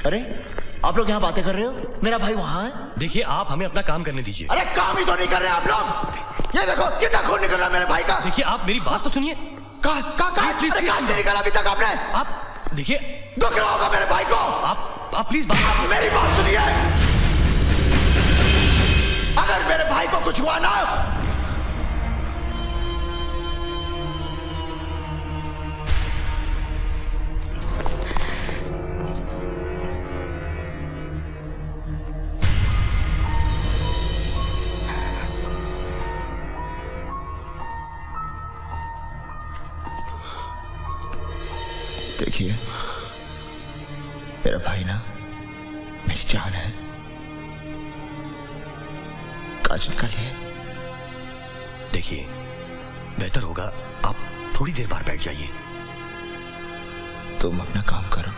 अरे आप लोग यहाँ बातें कर रहे हो, मेरा भाई वहाँ है। देखिए आप हमें अपना काम करने दीजिए। अरे काम ही तो नहीं कर रहे आप लोग। ये देखो कितना खून निकल रहा है मेरे भाई का। देखिए आप मेरी बात तो सुनिए। कहाँ से निकला अभी तक आपने? आप देखिए दुख रहा होगा मेरे भाई को। आप प्लीज मेरी बात सुनिए। अगर मेरे भाई को कुछ हुआ ना, देखिए मेरा भाई ना मेरी जान है, काज निकालिए। देखिए बेहतर होगा आप थोड़ी देर बाहर बैठ जाइए। तुम अपना काम करो,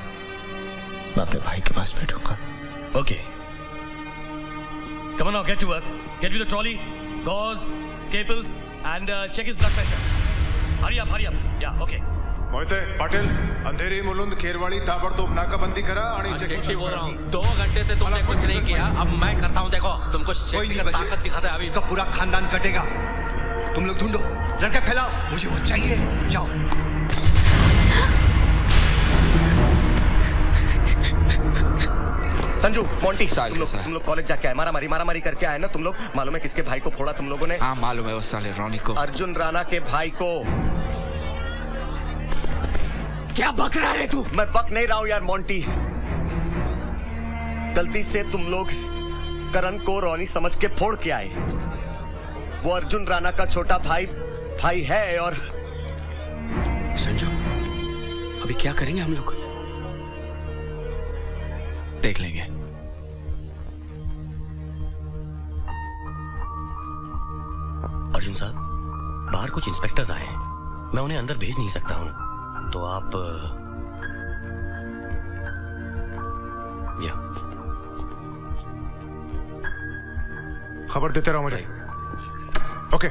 मैं अपने भाई के पास बैठूंगा। Okay come on now, get to work. Get me the trolley, gauze, scalpels and check his blood pressure. Hurry up. Yeah, okay. Mohite Patil Andheri Mulund Kherwadi ताबड़तोब नाकाबंदी करा आणि शेट्टी बोल रहा हूँ। 2 घंटे से तुमने कुछ नहीं किया, अब मैं करता हूँ। देखो तुमको शेट्टी का ताकत दिखाता है अभी। इसका पूरा खानदान कटेगा। तुम लोग ढूंढो, लड़का फैलाओ, मुझे वो चाहिए। जाओ। संजू, मोंटी, तुम लोग कॉलेज जाके आए, मारामारी करके आए ना तुम लोग। मालूम है किसके भाई को फोड़ा तुम लोगों ने? हाँ मालूम है, उस साले रॉनी को। अर्जुन राणा के भाई को। क्या बक रहा है तू? मैं बक नहीं रहा हूं यार मोंटी। गलती से तुम लोग करण को रॉनी समझ के फोड़ के आए। वो अर्जुन राणा का छोटा भाई है। और संजू अभी क्या करेंगे हम लोग? देख लेंगे। अर्जुन साहब बाहर कुछ इंस्पेक्टर्स आए हैं, मैं उन्हें अंदर भेज नहीं सकता हूं, तो आप या खबर देते रहो मुझे। ओके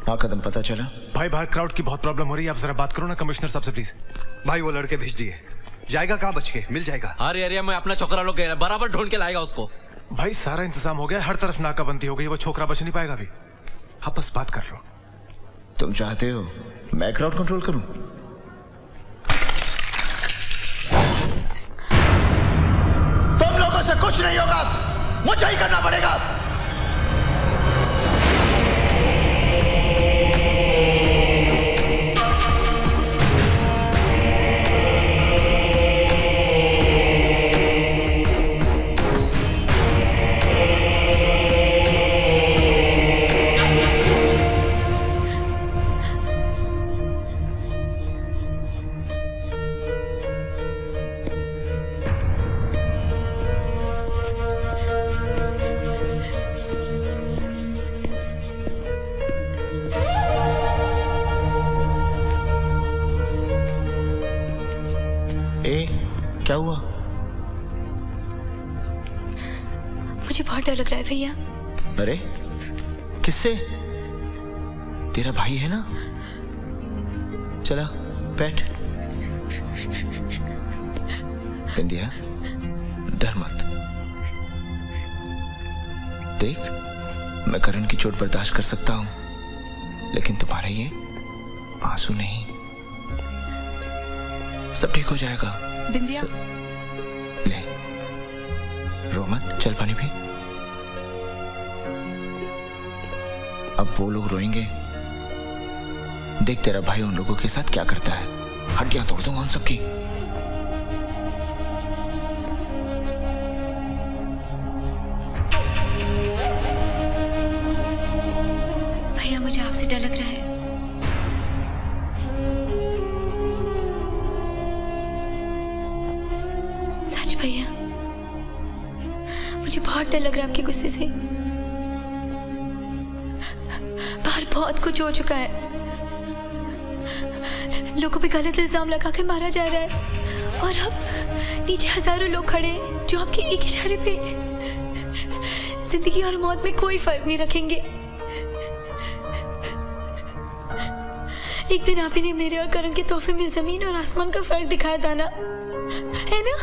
हाँ कदम, पता चला भाई बाहर क्राउड की बहुत प्रॉब्लम हो रही है, आप जरा बात करो ना कमिश्नर साहब से प्लीज। भाई वो लड़के भेज दिए, जाएगा कहाँ बच के? मिल जाएगा। हर एरिया में अपना छोकरा लोग बराबर ढूंढ के लाएगा उसको। भाई सारा इंतजाम हो गया, हर तरफ नाकाबंदी हो गई, वो छोकरा बच नहीं पाएगा अभी। आप बस बात कर लो। तुम चाहते हो मैं क्राउड कंट्रोल करूं? तुम लोगों से कुछ नहीं होगा, मुझे ही करना पड़ेगा। क्या हुआ? मुझे बहुत डर लग रहा है भैया। अरे किससे? तेरा भाई है ना? चला बैठ। बिंदिया डर मत। देख मैं करण की चोट बर्दाश्त कर सकता हूं, लेकिन तुम्हारे ये आंसू नहीं। सब ठीक हो जाएगा। बिंदिया ले, रो मत, चल पानी पी। अब वो लोग रोएंगे, देख तेरा भाई उन लोगों के साथ क्या करता है। हड्डियां तोड़ दूंगा उन सबकी। भैया मुझे आपसे डर लग रहा है। भैया मुझे बहुत डर लग रहा है आपके गुस्से से। बाहर बहुत कुछ हो चुका है, लोगों पे गलत इल्जाम लगा के मारा जा रहा है, और अब नीचे हजारों लोग खड़े हैं जो आपके एक इशारे पे जिंदगी और मौत में कोई फर्क नहीं रखेंगे। एक दिन आप ही ने मेरे और करण के तोहफे में जमीन और आसमान का फर्क दिखाया था ना। है ना?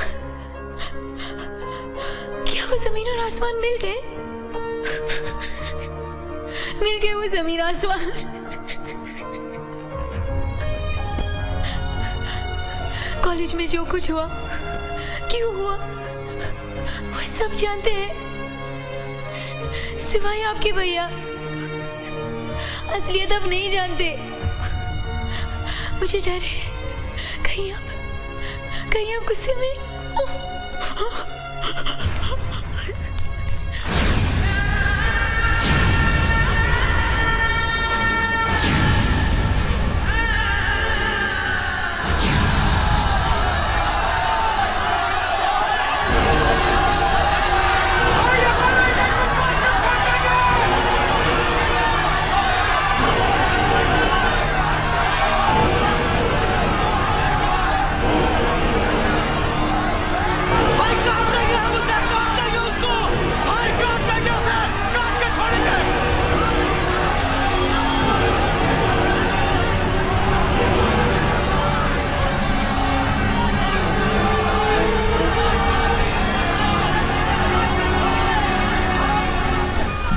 क्या वो जमीन और आसमान मिल गए? मिल गए वो जमीन आसमान। कॉलेज में जो कुछ हुआ, क्यों हुआ, वो सब जानते हैं, सिवाय आपके भैया। असलियत अब नहीं जानते। मुझे डर है कहीं आप गुस्से में।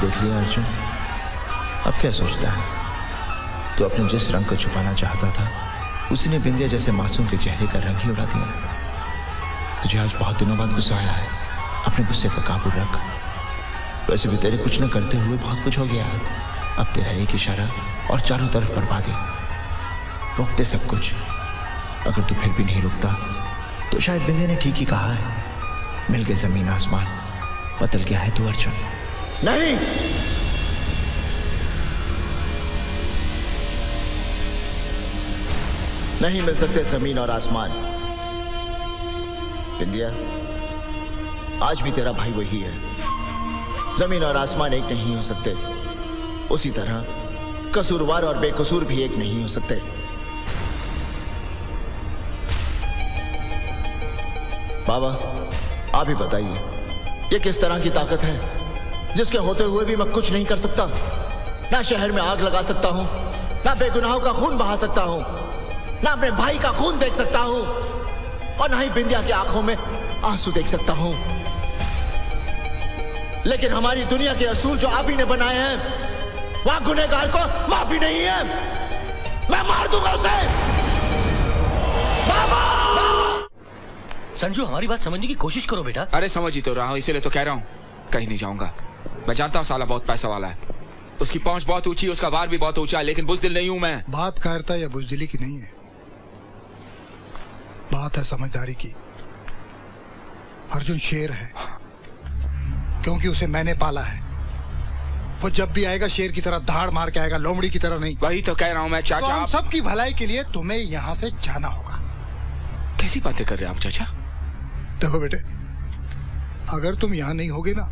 देख लिया अर्जुन, अब क्या सोचता है? तो अपने जिस रंग को छुपाना चाहता था, उसने बिंदिया जैसे मासूम के चेहरे का रंग ही उड़ा दिया। तुझे आज बहुत दिनों बाद गुस्सा आया है, अपने गुस्से पर काबू रख। वैसे भी तेरे कुछ न करते हुए बहुत कुछ हो गया। अब तेरा एक इशारा और चारों तरफ बर्बादी। रोक दे सब कुछ। अगर तू फिर भी नहीं रुकता तो शायद बिंदिया ने ठीक ही कहा है, मिल गए जमीन आसमान। बदल गया है तू अर्जुन। नहीं, नहीं मिल सकते जमीन और आसमान। बिंदिया, आज भी तेरा भाई वही है। जमीन और आसमान एक नहीं हो सकते। उसी तरह कसूरवार और बेकसूर भी एक नहीं हो सकते। बाबा, आप ही बताइए, ये किस तरह की ताकत है जिसके होते हुए भी मैं कुछ नहीं कर सकता? ना शहर में आग लगा सकता हूं, ना बेगुनाहों का खून बहा सकता हूं, ना अपने भाई का खून देख सकता हूं, और ना ही बिंदिया की आंखों में आंसू देख सकता हूं। लेकिन हमारी दुनिया के असूल जो आप ही ने बनाए हैं, वहां गुनहगार को माफी नहीं है। मैं मार दूंगा उसे। बाबा! संजू, हमारी बात समझने की कोशिश करो बेटा। अरे समझ ही तो रहा हूँ, इसीलिए तो कह रहा हूँ कहीं नहीं जाऊंगा। मैं जानता हूँ साला बहुत पैसा वाला है, उसकी पहुंच बहुत ऊंची है, उसका वार भी बहुत ऊंचा है, लेकिन बुज़दिल नहीं हूं मैं। बात कायरता या बुज़दिली की नहीं है, बात है समझदारी की। अर्जुन शेर है क्योंकि उसे मैंने पाला है। वो जब भी आएगा शेर की तरह धाड़ मार के आएगा, लोमड़ी की तरह नहीं। वही तो कह रहा हूँ मैं चाचा। तो हम सबकी भलाई के लिए तुम्हें यहाँ से जाना होगा। कैसी बातें कर रहे हैं आप चाचा? देखो बेटे, अगर तुम यहाँ नहीं होगे ना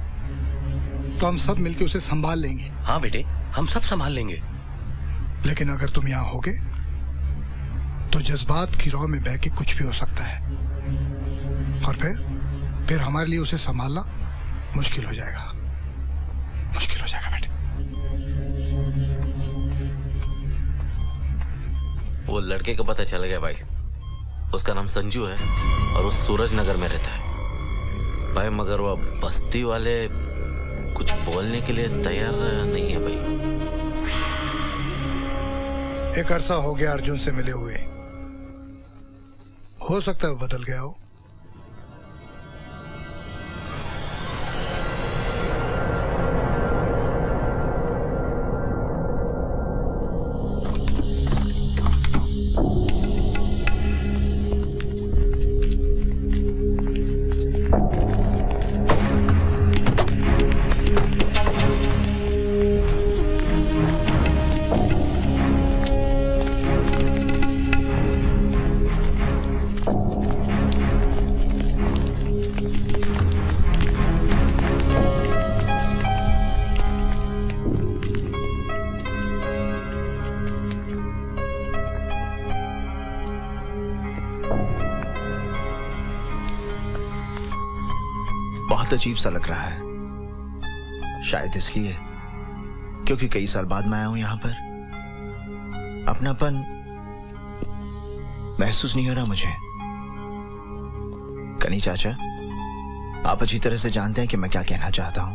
तो हम सब मिलके उसे संभाल लेंगे। हाँ बेटे, हम सब संभाल लेंगे। लेकिन अगर तुम यहाँ होगे तो जज्बात की रौ में बह के कुछ भी हो सकता है, और फिर हमारे लिए उसे संभालना मुश्किल हो जाएगा। मुश्किल हो जाएगा बेटे। वो लड़के का पता चल गया भाई। उसका नाम संजू है और वो सूरज नगर में रहता है भाई, मगर वो बस्ती वाले कुछ बोलने के लिए तैयार नहीं है भाई। एक अरसा हो गया अर्जुन से मिले हुए, हो सकता है वो बदल गया हो। बहुत अजीब सा लग रहा है, शायद इसलिए क्योंकि कई साल बाद मैं आया हूं यहां पर। अपनापन महसूस नहीं हो रहा मुझे। कनी चाचा, आप अच्छी तरह से जानते हैं कि मैं क्या कहना चाहता हूं।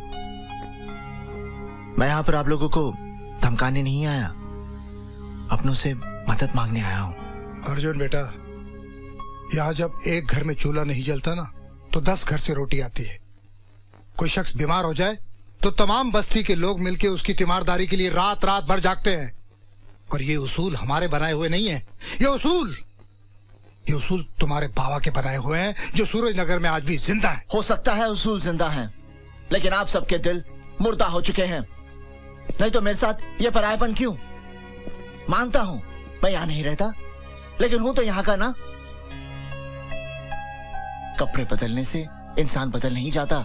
मैं यहां पर आप लोगों को धमकाने नहीं आया, अपनों से मदद मांगने आया हूं। अर्जुन बेटा, यहाँ जब एक घर में चूल्हा नहीं जलता ना, तो 10 घर से रोटी आती है। कोई शख्स बीमार हो जाए तो तमाम बस्ती के लोग मिलकर उसकी तीमारदारी के लिए रात रात भर जागते हैं। और ये उसूल हमारे बनाए हुए नहीं है, ये उसूल तुम्हारे बाबा के बनाए हुए हैं, जो सूरज नगर में आज भी जिंदा है। हो सकता है उसूल जिंदा हैं, लेकिन आप सबके दिल मुर्दा हो चुके हैं। नहीं तो मेरे साथ ये परायपन क्यों? मानता हूं मैं यहां नहीं रहता, लेकिन हूं तो यहां का ना। कपड़े बदलने से इंसान बदल नहीं जाता।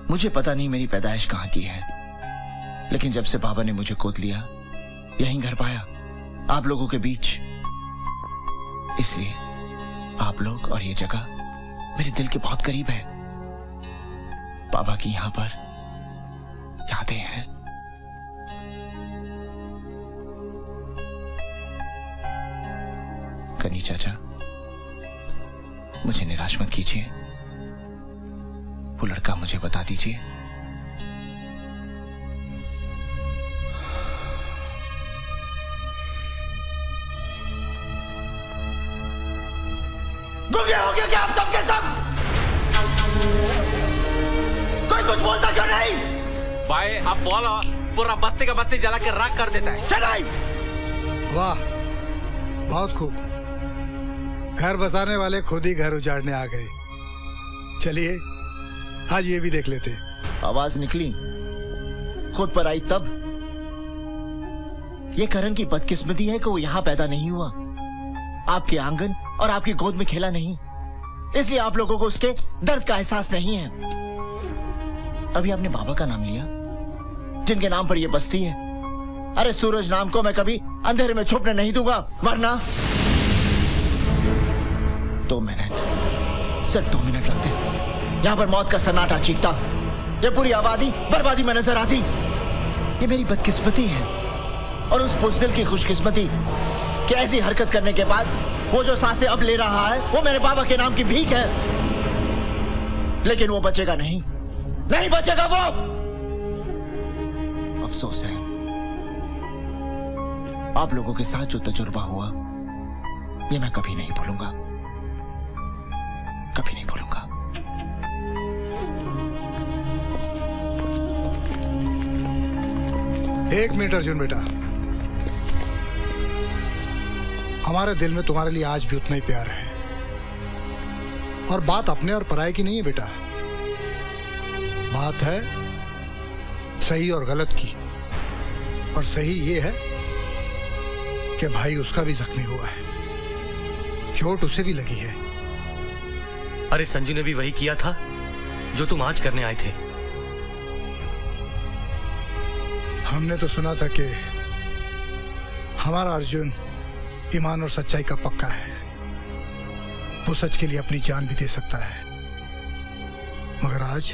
मुझे पता नहीं मेरी पैदाइश कहां की है, लेकिन जब से बाबा ने मुझे गोद लिया, यहीं घर पाया, आप लोगों के बीच। इसलिए आप लोग और ये जगह मेरे दिल के बहुत करीब है। बाबा की यहां पर यादें हैं। कनी चाचा, मुझे निराश मत कीजिए। वो लड़का मुझे बता दीजिए। गुंगे हो गया क्या आप सबके सब? कोई कुछ बोलता क्यों नहीं? भाई अब बोलो, पूरा बस्ती का बस्ती जला के राख कर देता है। चढ़ाई। वाह, बहुत खूब। घर बसाने वाले खुद ही घर उजाड़ने आ गए। चलिए आज ये भी देख लेते। आवाज निकली, खुद पर आई तब। ये करण की बदकिस्मती है कि वो यहां पैदा नहीं हुआ, आपके आंगन और आपकी गोद में खेला नहीं, इसलिए आप लोगों को उसके दर्द का एहसास नहीं है। अभी आपने बाबा का नाम लिया, जिनके नाम पर यह बस्ती है। अरे सूरज नाम को मैं कभी अंधेरे में छुपने नहीं दूंगा, वरना 2 मिनट, सिर्फ 2 मिनट लगते, यहां पर मौत का सन्नाटा चीखता, ये पूरी आबादी बर्बादी में नजर आती। ये मेरी बदकिस्मती है और उस बुज़दिल की खुशकिस्मती कि ऐसी हरकत करने के बाद वो जो सांसें अब ले रहा है, वो मेरे बाबा के नाम की भीख है। लेकिन वो बचेगा नहीं, नहीं बचेगा वो। अफसोस है, आप लोगों के साथ जो तजुर्बा हुआ, ये मैं कभी नहीं भूलूंगा, कभी नहीं भूलूंगा। एक मिनट अर्जुन बेटा, हमारे दिल में तुम्हारे लिए आज भी उतना ही प्यार है। और बात अपने और पराये की नहीं है बेटा, बात है सही और गलत की। और सही ये है कि भाई उसका भी जख्मी हुआ है, चोट उसे भी लगी है। अरे संजू ने भी वही किया था जो तुम आज करने आए थे। हमने तो सुना था कि हमारा अर्जुन ईमान और सच्चाई का पक्का है, वो सच के लिए अपनी जान भी दे सकता है। मगर आज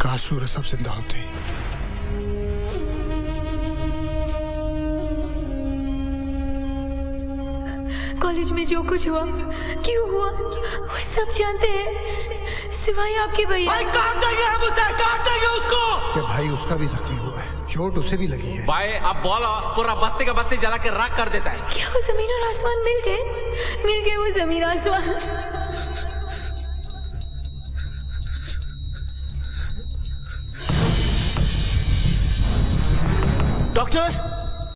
काश सूरज सब जिंदा होते। कॉलेज में जो कुछ हुआ, क्यों हुआ, वो सब जानते हैं, सिवाय आपके भैया। काट देंगे हम उसे, काट देंगे उसको। कि भाई उसका भी जख्मी हुआ है, चोट उसे भी लगी है। भाई अब बोलो, पूरा बस्ती का बस्ती जला के राख कर देता है। क्या वो जमीन और आसमान मिल गए वो जमीन आसमान। डॉक्टर,